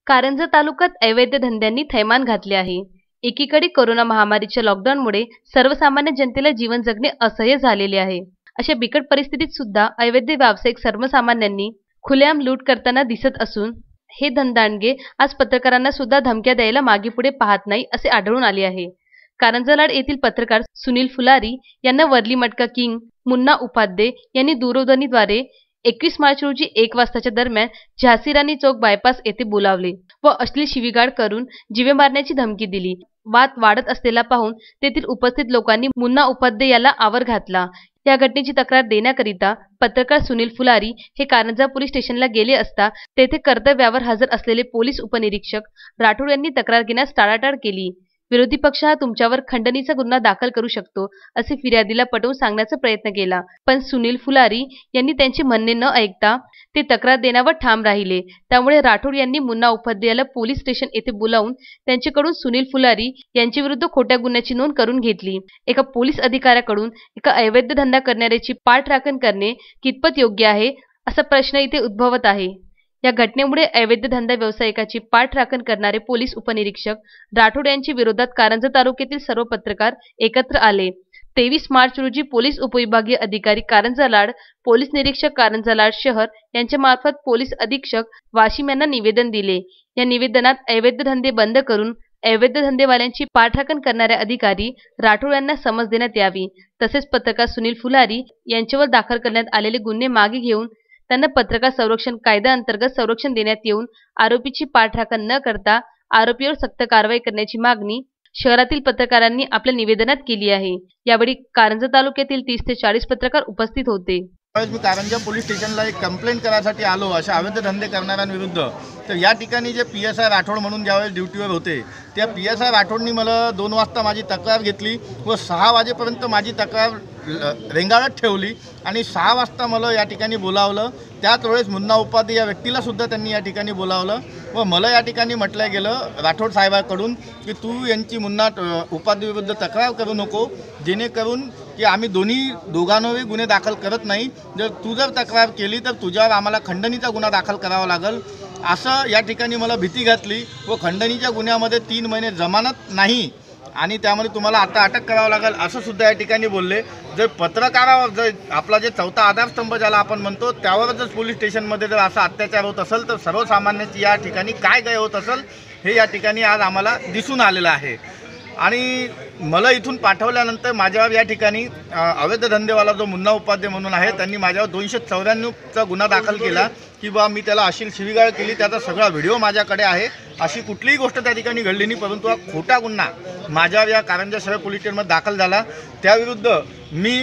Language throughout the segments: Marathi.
कारंजा तालुक्यात अवैध धंद्यांनी थैमान घातले आहे। एकीकडे कोरोना महामारीच्या लॉकडाऊनमुळे सर्वसामान्य जनतेला जीवन जगणे असह्य झालेले आहे। अशा बिकट परिस्थितीत सुद्धा अवैध व्यावसायिक सर्वसामान्यांनी खुलेआम लूट करताना दिसत असून हे धंदांडगे आज पत्रकारांना सुद्धा धमक्या द्यायला मागे पुढे पाहत नाही असे आढळून आले आहे। कारंजा येथील पत्रकार सुनील फुलारी यांना वर्ली मटका किंग मुन्ना उपाध्ये यांनी दूरध्वनीद्वारे 21 मार्च रोजी 1 वाजताच्या दरम्यान झांसी राणी चौक बायपास येथे बोलावले व अश्लील शिवीगाळ करून जीवे मारण्याची धमकी दिली। वाद वाढत असलेला पाहून तेथील उपस्थित लोकांनी मुन्ना उपाध्ये याला आवर घातला। या घटनेची तक्रार देण्याकरिता पत्रकार सुनील फुलारी हे कारंजा पोलीस स्टेशनला गेले असता तेथे कर्तव्यावर हजर असलेले पोलीस उपनिरीक्षक राठोड यांनी तक्रार घेण्यास टाळाटाळ केली। विरोधी पक्ष हा तुमच्यावर खंडणीचा गुन्हा दाखल करू शकतो असे फिर्यादीला पटवून सांगण्याचा प्रयत्न केला, पण सुनील फुलारी यांनी त्यांचे म्हणणे न ऐकता ते तक्रार देण्यावर ठाम राहिले। त्यामुळे राठोड यांनी मुन्ना उपाध्ये याला पोलीस स्टेशन येथे बोलावून त्यांच्याकडून सुनील फुलारी यांच्याविरुद्ध खोट्या गुन्ह्याची नोंद करून घेतली। एका पोलीस अधिकाऱ्याकडून एका अवैध धंदा करणाऱ्याची पाठराखण करणे कितपत योग्य आहे असा प्रश्न इथे उद्भवत आहे। या घटनेमुळे अवैध धंदा व्यावसायिकाची पाठराखण करणारे पोलीस उपनिरीक्षक राठोड यांच्या विरोधात कारंजा तालुक्यातील सर्व पत्रकार एकत्र आले। 23 मार्च रोजी पोलीस उपविभागीय अधिकारी कारंजा, पोलीस निरीक्षक कारंजा शहर यांच्या मार्फत पोलीस अधीक्षक वाशिम यांना निवेदन दिले। या निवेदनात अवैध धंदे बंद करून अवैध धंदेवाल्यांची पाठराखण करणाऱ्या अधिकारी राठोड यांना समज देण्यात यावी, तसेच पत्रकार सुनील फुलारी यांच्यावर दाखल करण्यात आलेले गुन्हे मागे घेऊन त्यांना पत्रकार संरक्षण कायद्याअंतर्गत संरक्षण देण्यात येऊन आरोपीची पाठराखण न करता आरोपीवर सक्त कारवाई करण्याची मागणी शहरातील पत्रकारांनी आपल्या निवेदनात केली आहे। यावेळी कारंजा तालुक्यातील 30 ते 40 पत्रकार उपस्थित होते। मी कारंजा पोलीस स्टेशनला एक कंप्लेंट करायसाठी आलो अशा अवैध धंदे करणाऱ्यांविरुद्ध। तर या ठिकाणी जे PSI राठोड म्हणून ज्यावेळेस ड्युटीवर होते त्या PSI राठोडनी मला 2 वाजता माझी तक्रार घेतली व 6 वाजेपर्यंत माझी तक्रार रेंगाळत ठेवली आणि 6 वाजता मला या ठिकाणी बोलावलं। त्याच वेळेस मुन्ना उपाध्ये या व्यक्तीला सुद्धा त्यांनी या ठिकाणी बोलावलं व मला या ठिकाणी म्हटलं गेलं राठोड साहेबांकडून की तू यांची मुन्ना उपाध्ये विरुद्ध तक्रार करू नको, जेणेकरून की आम्ही दोघांनाही गुन्हे दाखल करत नाही। जर तू तक्रार केली तर तुझ्यावर आम्हाला खंडणीचा गुन्हा दाखल करावा लागेल असं या ठिकाणी मला भीती घातली व खंडणीच्या गुन्ह्यामध्ये 3 महिने जमानत नाही आणि त्यामध्ये तुम्हाला आता अटक करावं लागेल असं सुद्धा या ठिकाणी बोलले। जर पत्रकारावर जर आपला जे चौथा आधारस्तंभ ज्याला आपण म्हणतो त्यावर जर पोलीस स्टेशनमध्ये जर असा अत्याचार होत असेल तर सर्वसामान्याची या ठिकाणी काय गय होत असेल हे या ठिकाणी आज आम्हाला दिसून आलेलं आहे। आणि मला इथून पाठवल्यानंतर माझ्यावर या ठिकाणी अवैध धंदेवाला जो मुन्ना उपाध्ये म्हणून आहे त्यांनी माझ्यावर 294चा गुन्हा दाखल केला की बा मी त्याला अश्लील शिवीगाळ केली, त्याचा सगळा व्हिडिओ माझ्याकडे आहे। अशी कुठलीही गोष्ट त्या ठिकाणी घडली नाही, परंतु हा खोटा गुन्हा माझ्यावर या कारंजा शहर पोलीस स्टेशनमध्ये दाखल झाला। त्याविरुद्ध मी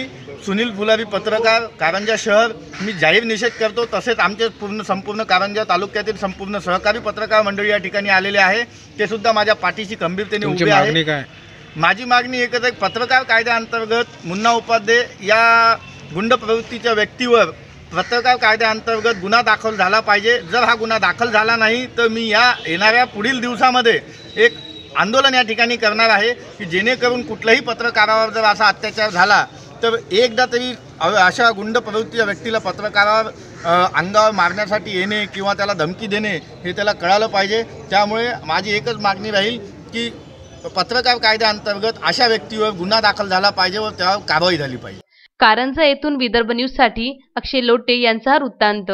सुनील फुलारी पत्रकार कारंजा शहर मी जाहीर निषेध करतो। तसेच आमचे संपूर्ण कारंजा तालुक्यातील संपूर्ण सहकारी पत्रकार मंडळी या ठिकाणी आलेले आहे, ते सुद्धा माझ्या पाठीशी खंबीरतेने उभे आहे। माझी मागणी एकच आहे, पत्रकार कायद्याअंतर्गत मुन्ना उपाध्ये या गुंड प्रवृत्तीच्या व्यक्तीवर पत्रकार कायद्याअंतर्गत गुन्हा दाखल झाला पाहिजे। जर हा गुन्हा दाखल झाला नाही तर मी या येणाऱ्या पुढील दिवसामध्ये एक आंदोलन या ठिकाणी करणार आहे की जेणेकरून कुठल्याही पत्रकारावर जर असा अत्याचार झाला तर एकदा तरी अशा गुंड प्रवृत्तीच्या व्यक्तीला पत्रकारावर अंगावर मारण्यासाठी येणे किंवा त्याला धमकी देणे हे त्याला कळालं पाहिजे। त्यामुळे माझी एकच मागणी राहील की पत्रकार कायद्याअंतर्गत अशा व्यक्तीवर गुन्हा दाखल झाला पाहिजे व त्यावर कारवाई झाली पाहिजे। कारंजा येथून विदर्भ न्यूजसाठी अक्षय लोटे यांचा वृत्तांत।